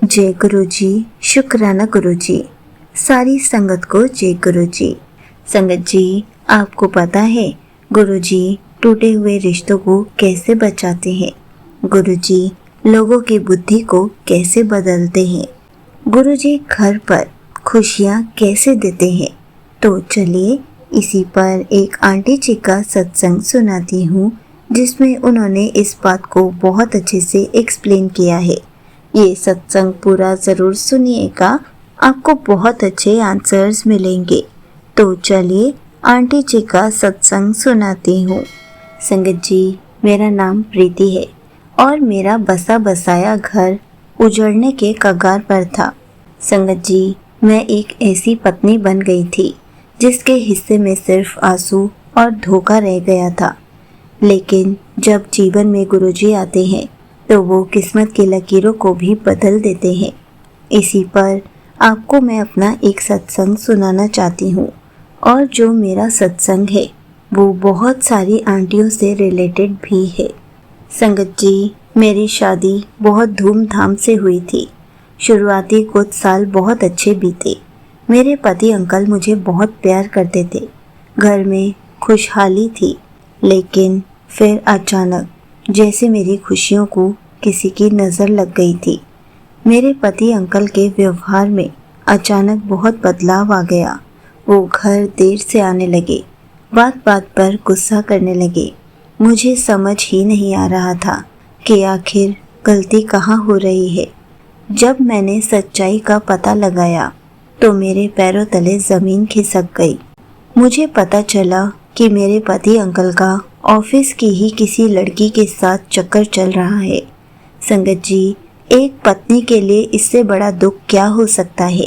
जय गुरु जी। शुक्राना गुरु जी। सारी संगत को जय गुरु जी। संगत जी, आपको पता है गुरु जी टूटे हुए रिश्तों को कैसे बचाते हैं? गुरु जी लोगों की बुद्धि को कैसे बदलते हैं? गुरु जी घर पर खुशियाँ कैसे देते हैं? तो चलिए इसी पर एक आंटी जी का सत्संग सुनाती हूँ, जिसमें उन्होंने इस बात को बहुत अच्छे से एक्सप्लेन किया है। ये सत्संग पूरा ज़रूर सुनिएगा, आपको बहुत अच्छे आंसर्स मिलेंगे। तो चलिए आंटी जी का सत्संग सुनाती हूँ। संगत जी, मेरा नाम प्रीति है और मेरा बसा बसाया घर उजड़ने के कगार पर था। संगत जी, मैं एक ऐसी पत्नी बन गई थी जिसके हिस्से में सिर्फ आंसू और धोखा रह गया था। लेकिन जब जीवन में गुरुजी आते हैं तो वो किस्मत की लकीरों को भी बदल देते हैं। इसी पर आपको मैं अपना एक सत्संग सुनाना चाहती हूँ, और जो मेरा सत्संग है वो बहुत सारी आंटियों से रिलेटेड भी है। संगत जी, मेरी शादी बहुत धूमधाम से हुई थी। शुरुआती कुछ साल बहुत अच्छे बीते। मेरे पति अंकल मुझे बहुत प्यार करते थे, घर में खुशहाली थी। लेकिन फिर अचानक जैसे मेरी खुशियों को किसी की नज़र लग गई थी। मेरे पति अंकल के व्यवहार में अचानक बहुत बदलाव आ गया। वो घर देर से आने लगे, बात बात पर गुस्सा करने लगे। मुझे समझ ही नहीं आ रहा था कि आखिर गलती कहाँ हो रही है। जब मैंने सच्चाई का पता लगाया तो मेरे पैरों तले ज़मीन खिसक गई। मुझे पता चला कि मेरे पति अंकल का ऑफिस की ही किसी लड़की के साथ चक्कर चल रहा है। संगत जी, एक पत्नी के लिए इससे बड़ा दुख क्या हो सकता है।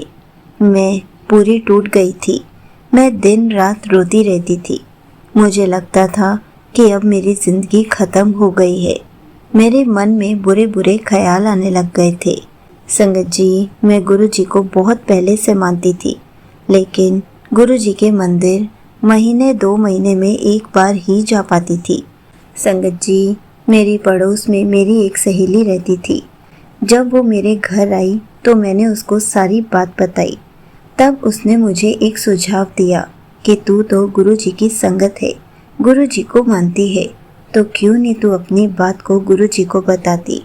मैं पूरी टूट गई थी। मैं दिन रात रोती रहती थी। मुझे लगता था कि अब मेरी ज़िंदगी ख़त्म हो गई है। मेरे मन में बुरे बुरे ख्याल आने लग गए थे। संगत जी, मैं गुरु जी को बहुत पहले से मानती थी, लेकिन गुरु जी के मंदिर महीने 2 महीने में एक बार ही जा पाती थी। संगत जी, मेरी पड़ोस में मेरी एक सहेली रहती थी। जब वो मेरे घर आई तो मैंने उसको सारी बात बताई। तब उसने मुझे एक सुझाव दिया कि तू तो गुरु जी की संगत है, गुरु जी को मानती है, तो क्यों नहीं तू अपनी बात को गुरु जी को बताती।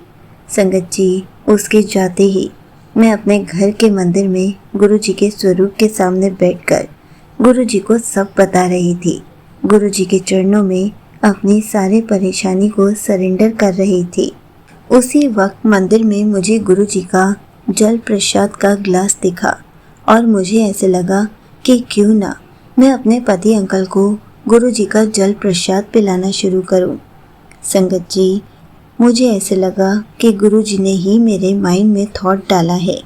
संगत जी, उसके जाते ही मैं अपने घर के मंदिर में गुरु जी के स्वरूप के सामने बैठकर गुरु जी को सब बता रही थी। गुरु जी के चरणों में अपनी सारी परेशानी को सरेंडर कर रही थी। उसी वक्त मंदिर में मुझे गुरु जी का जल प्रसाद का ग्लास दिखा और मुझे ऐसे लगा कि क्यों ना मैं अपने पति अंकल को गुरु जी का जल प्रसाद पिलाना शुरू करूं। संगत जी, मुझे ऐसे लगा कि गुरु जी ने ही मेरे माइंड में थॉट डाला है।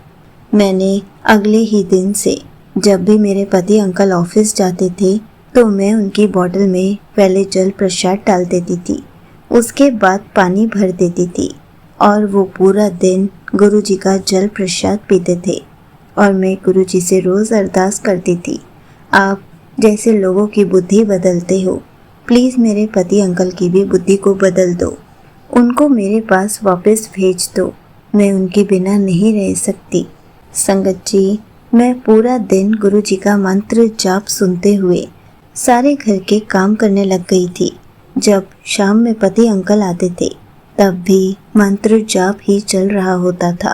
मैंने अगले ही दिन से जब भी मेरे पति अंकल ऑफिस जाते थे तो मैं उनकी बोतल में पहले जल प्रसाद डाल देती थी, उसके बाद पानी भर देती थी और वो पूरा दिन गुरु जी का जल प्रसाद पीते थे। और मैं गुरु जी से रोज़ अरदास करती थी, आप जैसे लोगों की बुद्धि बदलते हो, प्लीज़ मेरे पति अंकल की भी बुद्धि को बदल दो, उनको मेरे पास वापस भेज दो, मैं उनके बिना नहीं रह सकती। संगत जी, मैं पूरा दिन गुरु जी का मंत्र जाप सुनते हुए सारे घर के काम करने लग गई थी। जब शाम में पति अंकल आते थे तब भी मंत्र जाप ही चल रहा होता था।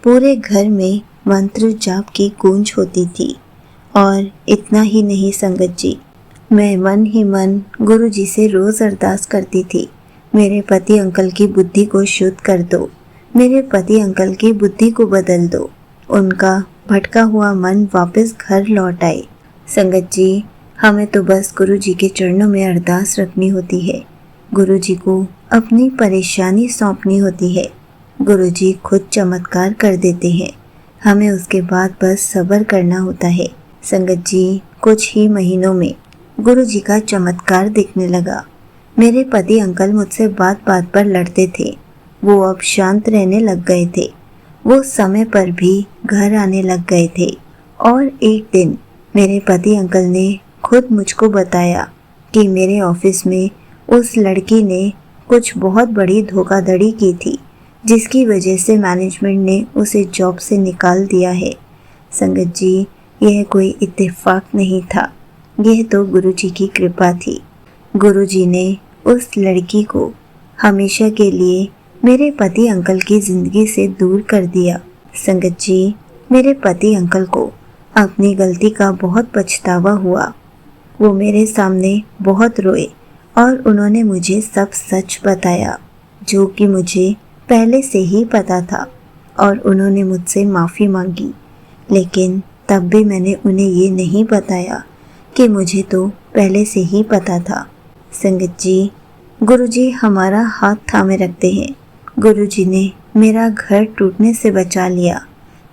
पूरे घर में मंत्र जाप की गूंज होती थी। और इतना ही नहीं संगत जी, मैं मन ही मन गुरु जी से रोज़ अरदास करती थी, मेरे पति अंकल की बुद्धि को शुद्ध कर दो, मेरे पति अंकल की बुद्धि को बदल दो, उनका भटका हुआ मन वापस घर लौट आए। संगत जी, हमें तो बस गुरु जी के चरणों में अरदास रखनी होती है, गुरु जी को अपनी परेशानी सौंपनी होती है। गुरु जी खुद चमत्कार कर देते हैं, हमें उसके बाद बस सब्र करना होता है। संगत जी, कुछ ही महीनों में गुरु जी का चमत्कार दिखने लगा। मेरे पति अंकल मुझसे बात बात पर लड़ते थे, वो अब शांत रहने लग गए थे। वो समय पर भी घर आने लग गए थे। और एक दिन मेरे पति अंकल ने खुद मुझको बताया कि मेरे ऑफिस में उस लड़की ने कुछ बहुत बड़ी धोखाधड़ी की थी, जिसकी वजह से मैनेजमेंट ने उसे जॉब से निकाल दिया है। संगत जी, यह कोई इत्तेफाक नहीं था, यह तो गुरुजी की कृपा थी। गुरुजी ने उस लड़की को हमेशा के लिए मेरे पति अंकल की ज़िंदगी से दूर कर दिया। संगत जी, मेरे पति अंकल को अपनी गलती का बहुत पछतावा हुआ। वो मेरे सामने बहुत रोए और उन्होंने मुझे सब सच बताया, जो कि मुझे पहले से ही पता था, और उन्होंने मुझसे माफ़ी मांगी। लेकिन तब भी मैंने उन्हें ये नहीं बताया कि मुझे तो पहले से ही पता था। संगत जी, गुरुजी हमारा हाथ थामे रखते हैं। गुरुजी ने मेरा घर टूटने से बचा लिया,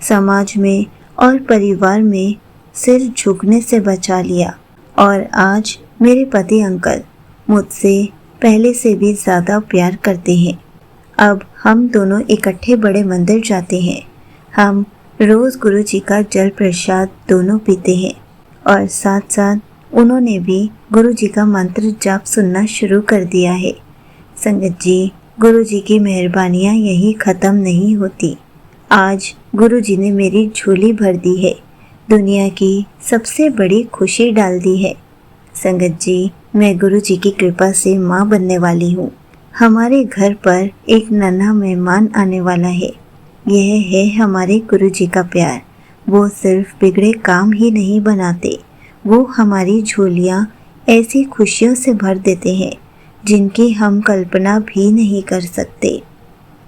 समाज में और परिवार में सिर झुकने से बचा लिया, और आज मेरे पति अंकल मुझसे पहले से भी ज़्यादा प्यार करते हैं। अब हम दोनों इकट्ठे बड़े मंदिर जाते हैं। हम रोज़ गुरुजी का जल प्रसाद दोनों पीते हैं, और साथ साथ उन्होंने भी गुरुजी का मंत्र जाप सुनना शुरू कर दिया है। संगत जी, गुरुजी की मेहरबानियाँ यही ख़त्म नहीं होती। आज गुरुजी ने मेरी झोली भर दी है, दुनिया की सबसे बड़ी खुशी डाल दी है। संगत जी, मैं गुरुजी की कृपा से माँ बनने वाली हूँ। हमारे घर पर एक नन्हा मेहमान आने वाला है। यह है हमारे गुरुजी का प्यार। वो सिर्फ बिगड़े काम ही नहीं बनाते, वो हमारी झोलियाँ ऐसी खुशियों से भर देते हैं जिनकी हम कल्पना भी नहीं कर सकते।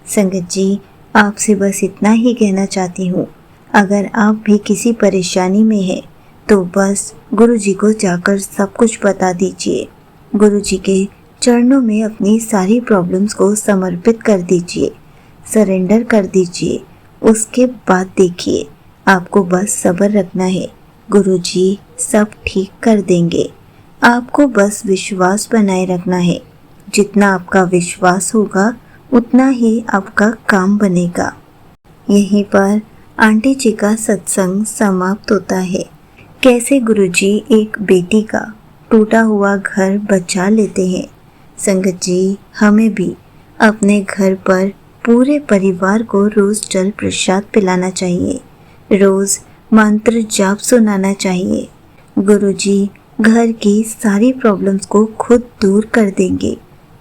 संगत जी, आपसे बस इतना ही कहना चाहती हूँ, अगर आप भी किसी परेशानी में हैं तो बस गुरुजी को जाकर सब कुछ बता दीजिए। गुरुजी के चरणों में अपनी सारी प्रॉब्लम्स को समर्पित कर दीजिए, सरेंडर कर दीजिए। उसके बाद देखिए, आपको बस सब्र रखना है, गुरुजी सब ठीक कर देंगे। आपको बस विश्वास बनाए रखना है। जितना आपका विश्वास होगा उतना ही आपका काम बनेगा। यहीं पर आंटी जी का सत्संग समाप्त होता है। कैसे गुरुजी एक बेटी का टूटा हुआ घर बचा लेते हैं। संगत जी, हमें भी अपने घर पर पूरे परिवार को रोज़ जल प्रसाद पिलाना चाहिए, रोज़ मंत्र जाप सुनाना चाहिए। गुरुजी घर की सारी प्रॉब्लम्स को खुद दूर कर देंगे।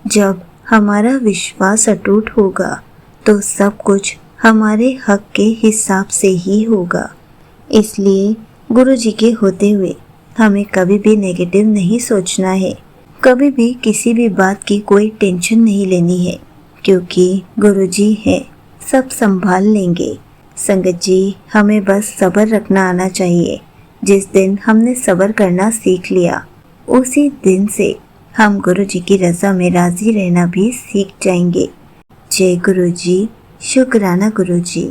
जब हमारा विश्वास अटूट होगा तो सब कुछ हमारे हक के हिसाब से ही होगा। इसलिए गुरुजी के होते हुए हमें कभी भी नेगेटिव नहीं सोचना है, कभी भी किसी भी बात की कोई टेंशन नहीं लेनी है, क्योंकि गुरुजी है, सब संभाल लेंगे। संगत जी, हमें बस सब्र रखना आना चाहिए। जिस दिन हमने सब्र करना सीख लिया, उसी दिन से हम गुरुजी की रज़ा में राज़ी रहना भी सीख जाएंगे। जय गुरुजी, शुक्राना गुरुजी।